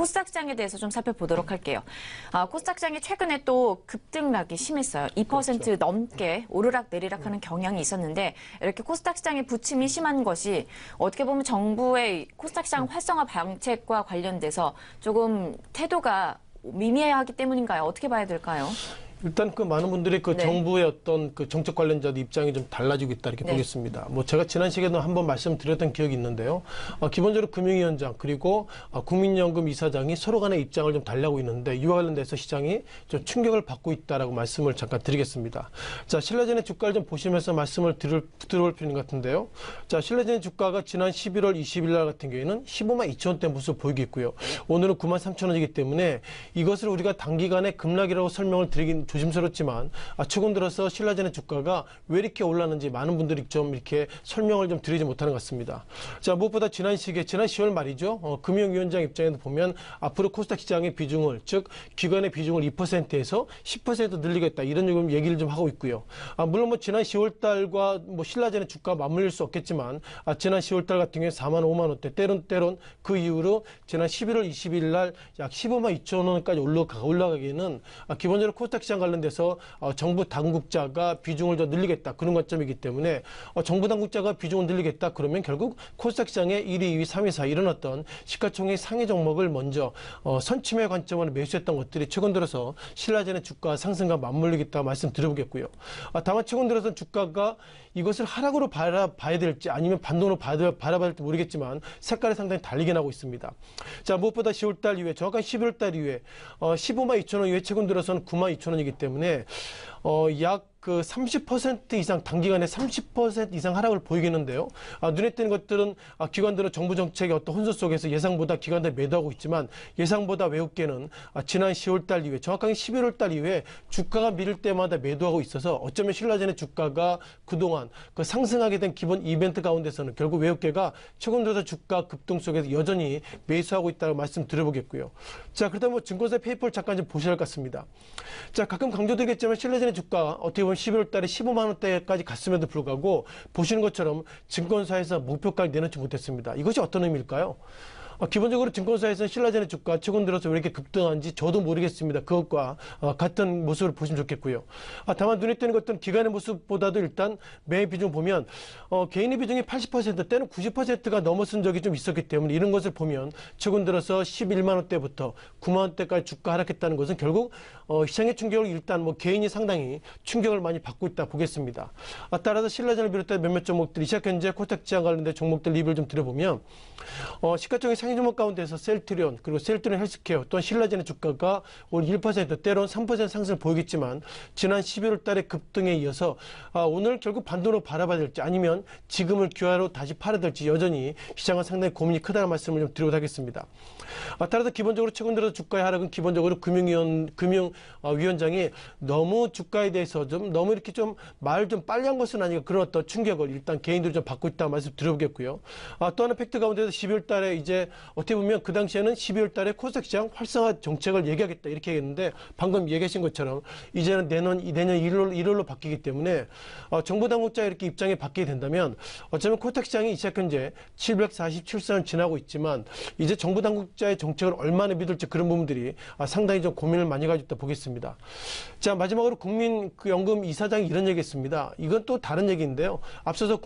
코스닥 시장에 대해서 좀 살펴보도록 할게요. 코스닥 시장이 최근에 또 급등락이 심했어요. 2% 그렇죠. 넘게 오르락 내리락하는 경향이 있었는데 이렇게 코스닥 시장의 부침이 심한 것이 어떻게 보면 정부의 코스닥 시장 활성화 방책과 관련돼서 조금 태도가 미미하기 때문인가요? 어떻게 봐야 될까요? 일단 그 많은 분들이 그 네. 정부의 어떤 그 정책 관련자들 입장이 좀 달라지고 있다 이렇게 네. 보겠습니다. 뭐 제가 지난 시간에도 한번 말씀드렸던 기억이 있는데요. 기본적으로 금융위원장 그리고 국민연금 이사장이 서로 간의 입장을 좀 달리하고 있는데 이와 관련돼서 시장이 좀 충격을 받고 있다라고 말씀을 잠깐 드리겠습니다. 자, 신라젠의 주가를 좀 보시면서 말씀을 들어볼 필요인 것 같은데요. 자, 신라젠의 주가가 지난 11월 20일 날 같은 경우에는 15만 2천 원대 모습을 보이고 있고요. 오늘은 9만 3천 원이기 때문에 이것을 우리가 단기간에 급락이라고 설명을 드리긴 조심스럽지만 최근 들어서 신라젠의 주가가 왜 이렇게 올랐는지 많은 분들이 좀 이렇게 설명을 좀 드리지 못하는 것 같습니다. 자, 무엇보다 지난 10월 말이죠. 금융위원장 입장에서 보면 앞으로 코스닥 시장의 비중을, 즉 기관의 비중을 2%에서 10% 늘리겠다 이런 얘기를 좀 하고 있고요. 물론 뭐 지난 10월 달과 뭐 신라젠의 주가 맞물릴 수 없겠지만 지난 10월 달 같은 경우에 4만 5만 원대 때론 그 이후로 지난 11월 20일 날 약 15만 2천 원까지 올라가기에는 기본적으로 코스닥 시장 관련돼서 정부 당국자가 비중을 더 늘리겠다 그런 관점이기 때문에 정부 당국자가 비중을 늘리겠다 그러면 결국 코스닥 시장의 1위, 2위, 3위, 4위 이런 어떤 시가총액 상위 종목을 먼저 선침해 관점으로 매수했던 것들이 최근 들어서 신라젠의 주가 상승과 맞물리겠다 말씀드려보겠고요. 다만 최근 들어서 주가가 이것을 하락으로 바라봐야 될지 아니면 반동으로 바라봐야 될지 모르겠지만 색깔이 상당히 달리게 나고 있습니다. 자, 무엇보다 10월달 이후에 정확한 11월달 이후에 15만 2천 원 이후에 최근 들어서는 9만 2천 원이기 때문에 약 그 30% 이상 단기간에 30% 이상 하락을 보이겠는데요. 눈에 띄는 것들은 기관들은 정부 정책의 어떤 혼선 속에서 예상보다 기관들이 매도하고 있지만 예상보다 외국계는 지난 10월달 이후에 정확하게 11월달 이후에 주가가 밀릴 때마다 매도하고 있어서 어쩌면 신라젠의 주가가 그동안 그 상승하게 된 기본 이벤트 가운데서는 결국 외국계가 최근 들어서 주가 급등 속에서 여전히 매수하고 있다고 말씀드려보겠고요. 자, 그렇다면 증권사 페이퍼를 잠깐 좀 보셔야 할 것 같습니다. 자, 가끔 강조드리겠지만 신라젠의 주가 어떻게 보면 11월 달에 15만 원대까지 갔음에도 불구하고 보시는 것처럼 증권사에서 목표가를 내놓지 못했습니다. 이것이 어떤 의미일까요? 기본적으로 증권사에서는 신라젠의 주가 최근 들어서 왜 이렇게 급등한지 저도 모르겠습니다. 그것과 같은 모습을 보시면 좋겠고요. 다만 눈에 띄는 것들은 기관의 모습보다도 일단 매매 비중 보면 개인의 비중이 80% 때는 90%가 넘어선 적이 좀 있었기 때문에 이런 것을 보면 최근 들어서 11만 원대부터 9만 원대까지 주가 하락했다는 것은 결국 시장의 충격을 일단 뭐 개인이 상당히 충격을 많이 받고 있다 보겠습니다. 따라서 신라젠을 비롯한 몇몇 종목들이 시작 현재 코스닥 지장 관련된 종목들 리뷰를 좀 드려보면 시가총액 상위 종목 가운데서 셀트리온 그리고 셀트리온 헬스케어 또한 신라젠의 주가가 올 1% 때론 3% 상승을 보이겠지만 지난 11월 달의 급등에 이어서 오늘 결국 반도로 바라봐야 될지 아니면 지금을 기회로 다시 팔아야 될지 여전히 시장은 상당히 고민이 크다는 말씀을 좀 드리도록 하겠습니다. 따라서 기본적으로 최근 들어서 주가의 하락은 기본적으로 금융위원장이 너무 주가에 대해서 좀 너무 이렇게 좀 말 좀 빨리 한 것은 아니고 그런 어떤 충격을 일단 개인들이 좀 받고 있다는 말씀 드려보겠고요. 또 하나 팩트 가운데서 12월 달에 이제 어떻게 보면 그 당시에는 12월 달에 코스닥 시장 활성화 정책을 얘기하겠다 이렇게 했는데 방금 얘기하신 것처럼 이제는 내년 1월로 바뀌기 때문에 정부 당국자 이렇게 입장이 바뀌게 된다면 어쩌면 코스닥 시장이 시작 현재 747선을 지나고 있지만 이제 정부 당국자의 정책을 얼마나 믿을지 그런 부분들이 상당히 좀 고민을 많이 가지고 있다 보겠습니다. 자, 마지막으로 국민연금 이사장이 이런 얘기했습니다. 이건 또 다른 얘기인데요. 앞서서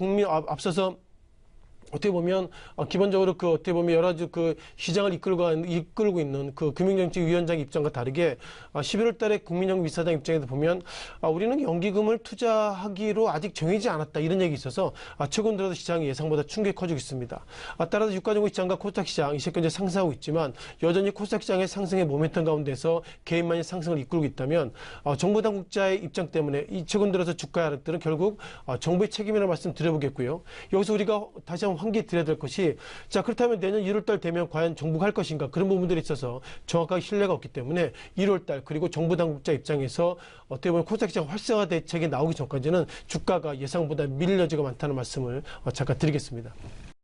어떻게 보면 기본적으로 어떻게 보면 여러 가지 시장을 이끌고 있는 금융정책위원장 입장과 다르게 11월 달에 국민연금 이사장 입장에서 보면 우리는 연기금을 투자하기로 아직 정해지지 않았다 이런 얘기 있어서 최근 들어서 시장이 예상보다 충격이 커지고 있습니다. 따라서 유가정보 시장과 코스닥 시장 이 시간까지 상승하고 있지만 여전히 코스닥 시장의 상승의 모멘텀 가운데서 개인만이 상승을 이끌고 있다면 정부 당국자의 입장 때문에 이 최근 들어서 주가의 하락들은 결국 정부의 책임이라는 말씀 드려보겠고요. 여기서 우리가 다시 한번 환기 드려야 될 것이 자, 그렇다면 내년 1월달 되면 과연 정부가 할 것인가 그런 부분들이 있어서 정확하게 신뢰가 없기 때문에 1월달 그리고 정부 당국자 입장에서 어떻게 보면 코스닥 시장 활성화 대책이 나오기 전까지는 주가가 예상보다 밀려지가 많다는 말씀을 잠깐 드리겠습니다.